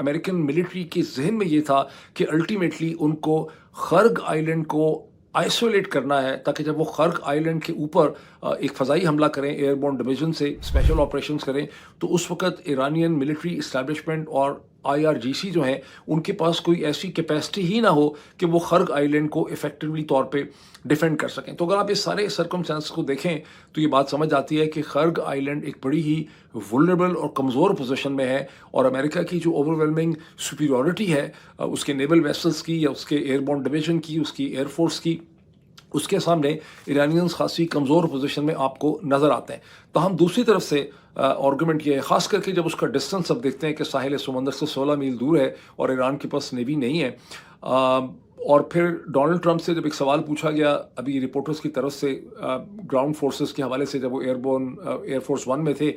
American military के ज़हन में ये था कि अल्टीमेटली उनको खर्ग आइलैंड को आइसोलेट करना है, ताकि जब वो खर्ग आइलैंड के ऊपर एक फ़ज़ाई हमला करें, एयरबोर्न डिवीज़न से स्पेशल ऑपरेशंस करें, तो उस वक़्त इरानियन मिलिट्री इस्टेब्लिशमेंट और आईआरजीसी जो हैं, उनके पास कोई ऐसी कैपेसिटी ही ना हो कि वो खर्ग आइलैंड को इफ़ेक्टिवली तौर पे डिफेंड कर सकें। तो अगर आप ये सारे सर्कमस्टेंसेस को देखें, तो ये बात समझ आती है कि खर्ग आइलैंड एक बड़ी ही वुल्नरेबल और कमज़ोर पोजीशन में है, और अमेरिका की जो ओवरवेलमिंग सुपीरियॉरिटी है उसके नेवल वेसल्स की या उसके एयरबोर्न डिवीज़न की, उसकी एयरफोर्स की, उसके सामने इरानियंस खासी कमज़ोर पोजीशन में आपको नज़र आते हैं। तो हम दूसरी तरफ से आर्गुमेंट ये है, ख़ास करके जब उसका डिस्टेंस अब देखते हैं कि साहिल समंदर से 16 मील दूर है और ईरान के पास नेवी नहीं है। और फिर डोनाल्ड ट्रंप से जब एक सवाल पूछा गया अभी रिपोर्टर्स की तरफ से ग्राउंड फोर्सेस के हवाले से, जब वो एयरफोर्स वन में थे,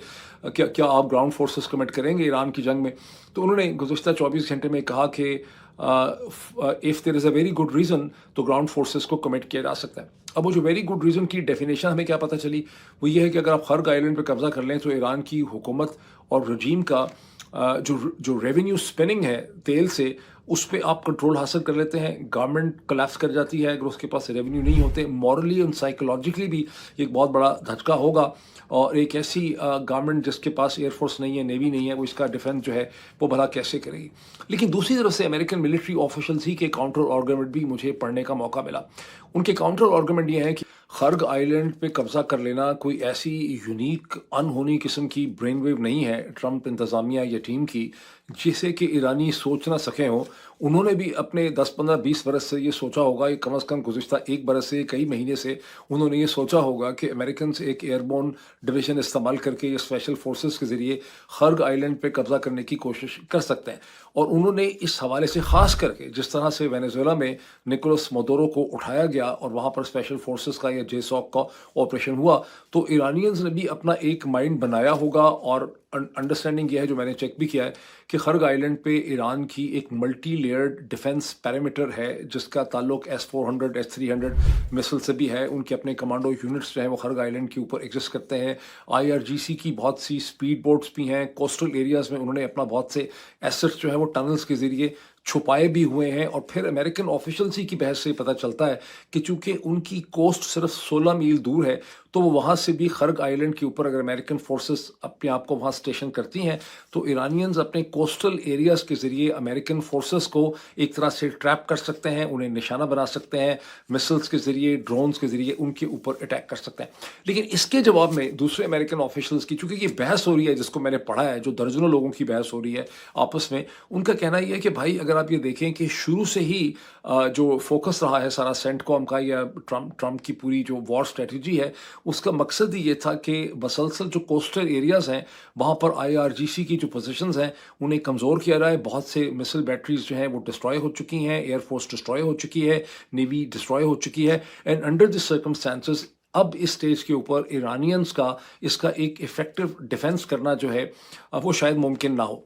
क्या आप ग्राउंड फोर्सेस कमिट करेंगे ईरान की जंग में, तो उन्होंने गुज़श्ता 24 घंटे में कहा कि if there is a very good reason तो ग्राउंड फोर्सेस को कमिट किया जा सकता है। अब वो जो वेरी गुड रीज़न की डेफिनेशन हमें क्या पता चली, वो ये है कि अगर आप खर्ग आइलैंड पे कब्ज़ा कर लें तो ईरान की हुकूमत और रजीम का जो रेवेन्यू स्पिनिंग है तेल से, उस पे आप कंट्रोल हासिल कर लेते हैं। गवर्नमेंट कोलैप्स कर जाती है अगर उसके पास रेवेन्यू नहीं होते। मॉरली और साइकोलॉजिकली भी एक बहुत बड़ा धचका होगा, और एक ऐसी गवर्नमेंट जिसके पास एयरफोर्स नहीं है, नेवी नहीं है, वो इसका डिफेंस जो है वो भला कैसे करेगी। लेकिन दूसरी तरफ से अमेरिकन मिलिट्री ऑफिशियल्स ही के काउंटर आर्गूमेंट भी मुझे पढ़ने का मौका मिला। उनके काउंटर आर्गूमेंट ये है कि खर्ग आइलैंड पे कब्जा कर लेना कोई ऐसी यूनिक अनहोनी किस्म की ब्रेन वेव नहीं है ट्रंप इंतज़ामिया या टीम की, जिसे कि ईरानी सोच ना सके हों। उन्होंने भी अपने 10-15-20 बरस से ये सोचा होगा, ये कम अज़ कम गुज़िश्ता 1 बरस से, कई महीने से उन्होंने ये सोचा होगा कि अमेरिकन से एक एयरबोर्न डिवीज़न इस्तेमाल करके या स्पेशल फोर्सेस के ज़रिए खर्ग आइलैंड पे कब्ज़ा करने की कोशिश कर सकते हैं। और उन्होंने इस हवाले से ख़ास करके जिस तरह से वेनेज़ुएला में निकोलस मदुरो को उठाया गया और वहाँ पर स्पेशल फोर्सेस का या जेसॉक का ऑपरेशन हुआ, तो ईरानियंस ने भी अपना एक माइंड बनाया होगा। और अंडरस्टैंडिंग यह है, जो मैंने चेक भी किया है, कि खर्ग आइलैंड पे ईरान की एक मल्टी लेयर्ड डिफेंस पैरामीटर है, जिसका ताल्लुक S-400 S-300 मिसाइल से भी है। उनके अपने कमांडो यूनिट्स जो हैं वो खर्ग आइलैंड के ऊपर एग्जिस्ट करते हैं। आईआरजीसी की बहुत सी स्पीड बोट्स भी हैं। कोस्टल एरियाज़ में उन्होंने अपना बहुत से एसेट्स जो है वो टनल्स के ज़रिए छुपाए भी हुए हैं। और फिर अमेरिकन ऑफिशियल्स ही की बहस से पता चलता है कि चूंकि उनकी कोस्ट सिर्फ 16 मील दूर है, तो वो वहाँ से भी खर्ग आइलैंड के ऊपर अगर अमेरिकन फोर्सेस अपने आप को वहाँ स्टेशन करती हैं, तो इरानियंस अपने कोस्टल एरियाज़ के ज़रिए अमेरिकन फोर्सेस को एक तरह से ट्रैप कर सकते हैं, उन्हें निशाना बना सकते हैं, मिसाइल्स के ज़रिए, ड्रोन्स के ज़रिए उनके ऊपर अटैक कर सकते हैं। लेकिन इसके जवाब में दूसरे अमेरिकन ऑफिशियल्स की, चूँकि ये बहस हो रही है जिसको मैंने पढ़ा है, जो दर्जनों लोगों की बहस हो रही है आपस में, उनका कहना ये है कि भाई अगर आप ये देखें कि शुरू से ही जो फोकस रहा है सारा सेंटकॉम का या ट्रंप की पूरी जो वॉर स्ट्रेटजी है, उसका मकसद ही ये था कि मसलसल जो कोस्टल एरियाज़ हैं वहाँ पर आईआरजीसी की जो पोजीशंस हैं उन्हें कमज़ोर किया जाए। बहुत से मिसाइल बैटरीज जो हैं वो डिस्ट्रॉय हो चुकी हैं, एयरफोर्स डिस्ट्रॉय हो चुकी है, नेवी डिस्ट्रॉय हो चुकी है। एंड अंडर दिस सर्कमस्टेंसेस अब इस स्टेज के ऊपर ईरानियंस का इसका एक इफेक्टिव डिफेंस करना जो है वो शायद मुमकिन ना हो।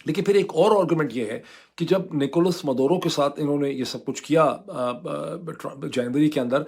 लेकिन फिर एक और आर्गुमेंट ये है कि जब निकोलस मदुरो के साथ इन्होंने ये सब कुछ किया जनवरी के अंदर,